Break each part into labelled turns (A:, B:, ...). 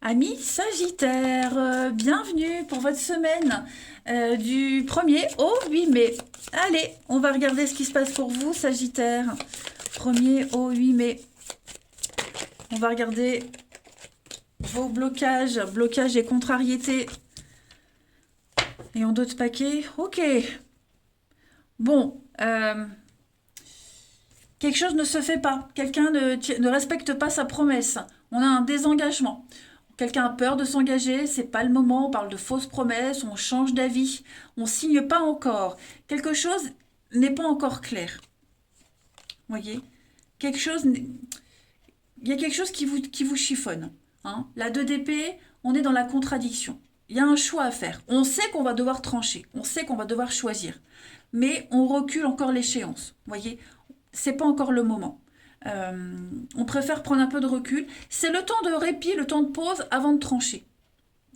A: Amis Sagittaire, bienvenue pour votre semaine du 1er au 8 mai. Allez, on va regarder ce qui se passe pour vous, Sagittaire. 1er au 8 mai. On va regarder vos blocages et contrariétés. Et en d'autres paquets. Ok. Bon, quelque chose ne se fait pas. Quelqu'un ne respecte pas sa promesse. On a un désengagement. Quelqu'un a peur de s'engager, c'est pas le moment, on parle de fausses promesses, on change d'avis, on signe pas encore. Quelque chose n'est pas encore clair. Voyez? Il y a quelque chose qui vous chiffonne. Hein. La 2 d'épée, on est dans la contradiction. Il y a un choix à faire. On sait qu'on va devoir trancher, on sait qu'on va devoir choisir. Mais on recule encore l'échéance. Voyez? C'est pas encore le moment. On préfère prendre un peu de recul. C'est le temps de répit, le temps de pause avant de trancher,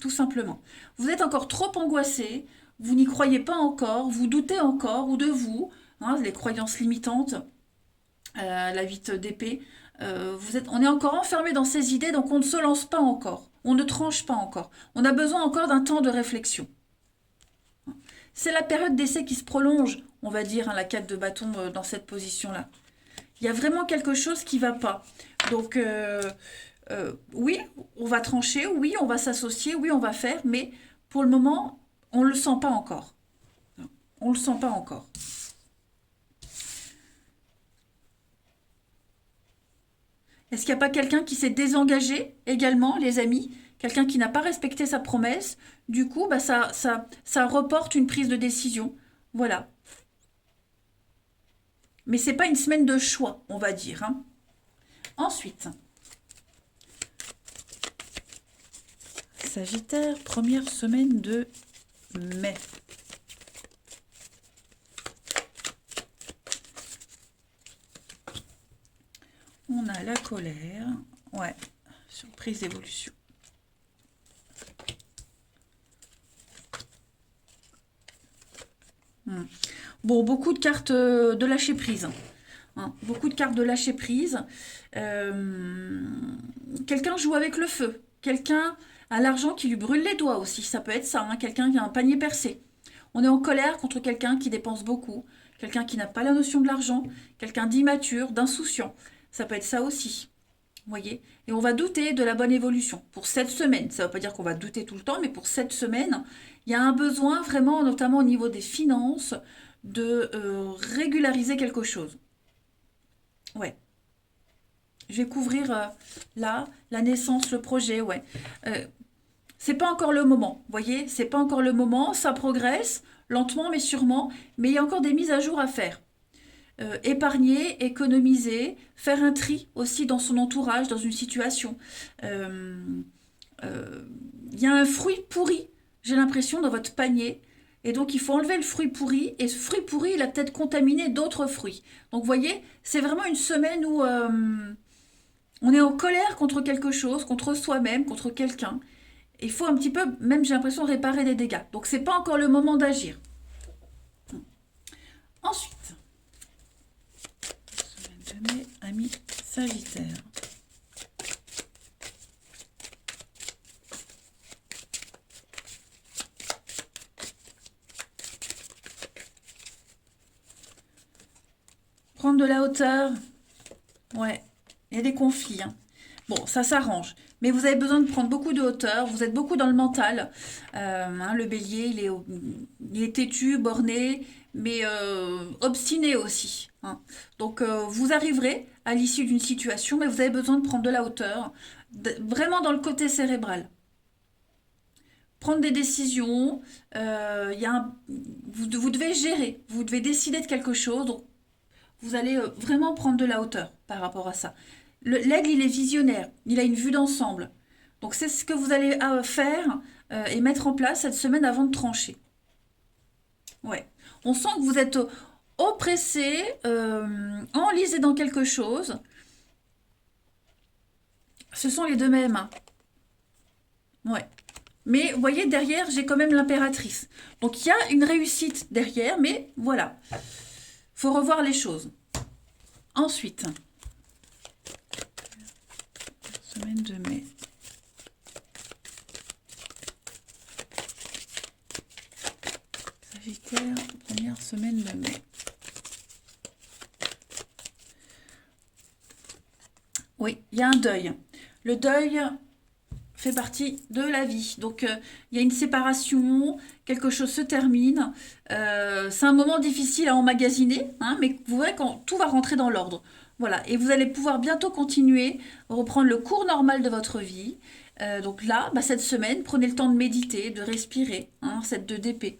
A: tout simplement. Vous êtes encore trop angoissé, vous n'y croyez pas encore, vous doutez encore, ou de vous, hein, les croyances limitantes, la 8 d'épée. On est encore enfermé dans ces idées, donc on ne se lance pas encore, on ne tranche pas encore. On a besoin encore d'un temps de réflexion. C'est la période d'essai qui se prolonge, on va dire, hein, la 4 de bâton dans cette position-là. Il y a vraiment quelque chose qui ne va pas. Donc, oui, on va trancher, oui, on va s'associer, oui, on va faire, mais pour le moment, on ne le sent pas encore. On ne le sent pas encore. Est-ce qu'il n'y a pas quelqu'un qui s'est désengagé également, les amis? Quelqu'un qui n'a pas respecté sa promesse? Du coup, bah, ça reporte une prise de décision. Voilà. Mais c'est pas une semaine de choix, on va dire. Hein. Ensuite, Sagittaire, première semaine de mai. On a la colère. Ouais, surprise d'évolution. Bon, beaucoup de cartes de lâcher prise. Hein, beaucoup de cartes de lâcher prise. Quelqu'un joue avec le feu. Quelqu'un a l'argent qui lui brûle les doigts aussi. Ça peut être ça. Hein, quelqu'un qui a un panier percé. On est en colère contre quelqu'un qui dépense beaucoup. Quelqu'un qui n'a pas la notion de l'argent. Quelqu'un d'immature, d'insouciant. Ça peut être ça aussi. Vous voyez? Et on va douter de la bonne évolution. Pour cette semaine, ça ne veut pas dire qu'on va douter tout le temps, mais pour cette semaine, il y a un besoin vraiment, notamment au niveau des finances, de régulariser quelque chose. Ouais. Je vais couvrir là, la naissance, le projet, ouais. C'est pas encore le moment, vous voyez? C'est pas encore le moment, ça progresse, lentement mais sûrement, mais il y a encore des mises à jour à faire. Épargner, économiser, faire un tri aussi dans son entourage, dans une situation. Euh, Il y a un fruit pourri, j'ai l'impression, dans votre panier. Et donc, il faut enlever le fruit pourri. Et ce fruit pourri, il a peut-être contaminé d'autres fruits. Donc, vous voyez, c'est vraiment une semaine où on est en colère contre quelque chose, contre soi-même, contre quelqu'un. Et il faut un petit peu, même j'ai l'impression, réparer des dégâts. Donc, c'est pas encore le moment d'agir. Ensuite, semaine de mai, ami Sagittaire. Prendre de la hauteur. Ouais, il y a des conflits. Hein. Bon, ça s'arrange. Mais vous avez besoin de prendre beaucoup de hauteur. Vous êtes beaucoup dans le mental. Hein, le bélier, il est têtu, borné, mais obstiné aussi. Hein. Donc, vous arriverez à l'issue d'une situation, mais vous avez besoin de prendre de la hauteur. Vraiment dans le côté cérébral. Prendre des décisions. Vous devez gérer. Vous devez décider de quelque chose. Donc, vous allez vraiment prendre de la hauteur par rapport à ça. L'aigle, il est visionnaire, il a une vue d'ensemble. Donc c'est ce que vous allez faire et mettre en place cette semaine avant de trancher. Ouais. On sent que vous êtes oppressé, enlisé dans quelque chose. Ce sont les deux mêmes. Hein. Ouais. Mais vous voyez, derrière, j'ai quand même l'impératrice. Donc il y a une réussite derrière, mais voilà. Faut revoir les choses. Ensuite, semaine de mai. Oui, il y a un deuil. Le deuil fait partie de la vie. Donc, il y a une séparation, quelque chose se termine. C'est un moment difficile à emmagasiner, hein, mais vous verrez quand tout va rentrer dans l'ordre. Voilà, et vous allez pouvoir bientôt continuer, reprendre le cours normal de votre vie. Donc là, bah, cette semaine, prenez le temps de méditer, de respirer, hein, cette 2DP.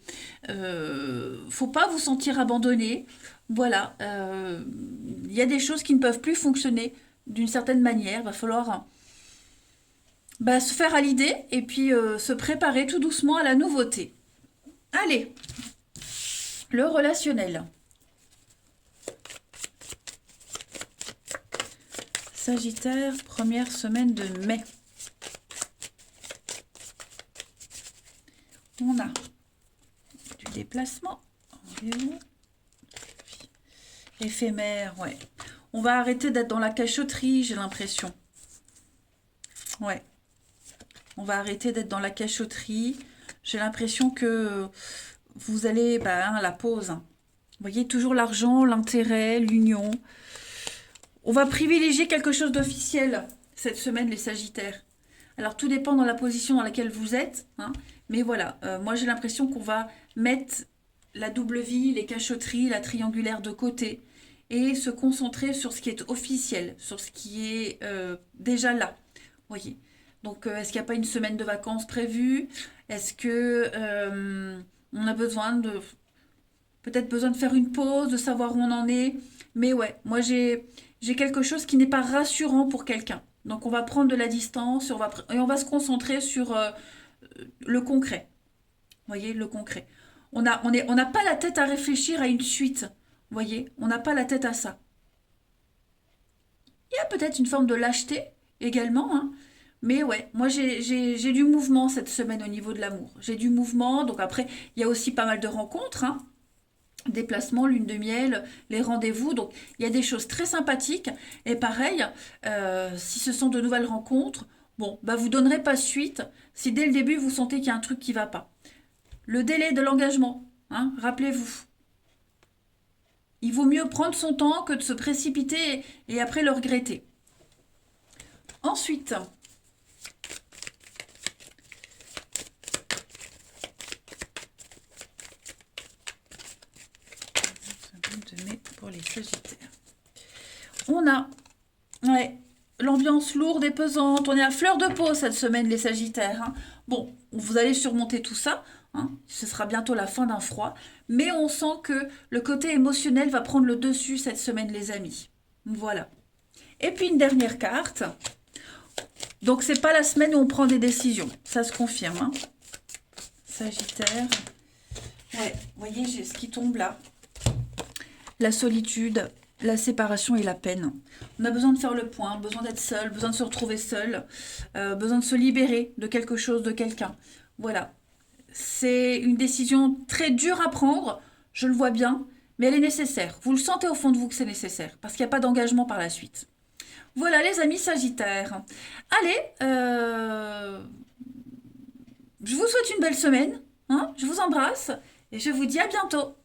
A: Faut pas vous sentir abandonné. Voilà, il y a des choses qui ne peuvent plus fonctionner d'une certaine manière. Il va falloir bah, se faire à l'idée et puis se préparer tout doucement à la nouveauté. Allez, le relationnel. Sagittaire, première semaine de mai. On a du déplacement. Éphémère, ouais. On va arrêter d'être dans la cachotterie, j'ai l'impression. Ouais. On va arrêter d'être dans la cachotterie. J'ai l'impression que vous allez, bah, hein, la pause. Vous voyez, toujours l'argent, l'intérêt, l'union. On va privilégier quelque chose d'officiel cette semaine, les Sagittaires. Alors, tout dépend dans la position dans laquelle vous êtes. Hein, mais voilà, moi j'ai l'impression qu'on va mettre la double vie, les cachotteries, la triangulaire de côté et se concentrer sur ce qui est officiel, sur ce qui est déjà là. Voyez. Donc, est-ce qu'il n'y a pas une semaine de vacances prévue? Est-ce que on a peut-être besoin de faire une pause, de savoir où on en est? Mais ouais, moi j'ai quelque chose qui n'est pas rassurant pour quelqu'un. Donc, on va prendre de la distance et on va se concentrer sur le concret. Voyez, le concret. On n'a pas la tête à réfléchir à une suite. Voyez, on n'a pas la tête à ça. Il y a peut-être une forme de lâcheté également, hein. Mais ouais, moi j'ai du mouvement cette semaine au niveau de l'amour. J'ai du mouvement, donc après, il y a aussi pas mal de rencontres, hein. Déplacements, lune de miel, les rendez-vous. Donc il y a des choses très sympathiques. Et pareil, si ce sont de nouvelles rencontres, bon, bah vous donnerez pas suite si dès le début vous sentez qu'il y a un truc qui va pas. Le délai de l'engagement, hein, rappelez-vous. Il vaut mieux prendre son temps que de se précipiter et après le regretter. Ensuite, de mai pour les Sagittaires. On a ouais, l'ambiance lourde et pesante. On est à fleur de peau cette semaine, les Sagittaires. Hein. Bon, vous allez surmonter tout ça. Hein. Ce sera bientôt la fin d'un froid. Mais on sent que le côté émotionnel va prendre le dessus cette semaine, les amis. Voilà. Et puis une dernière carte. Donc, c'est pas la semaine où on prend des décisions. Ça se confirme. Hein. Sagittaire. Ouais, vous voyez, j'ai ce qui tombe là. La solitude, la séparation et la peine. On a besoin de faire le point, besoin d'être seul, besoin de se retrouver seul, besoin de se libérer de quelque chose, de quelqu'un. Voilà. C'est une décision très dure à prendre, je le vois bien, mais elle est nécessaire. Vous le sentez au fond de vous que c'est nécessaire, parce qu'il n'y a pas d'engagement par la suite. Voilà les amis Sagittaires. Allez, je vous souhaite une belle semaine, hein, je vous embrasse et je vous dis à bientôt.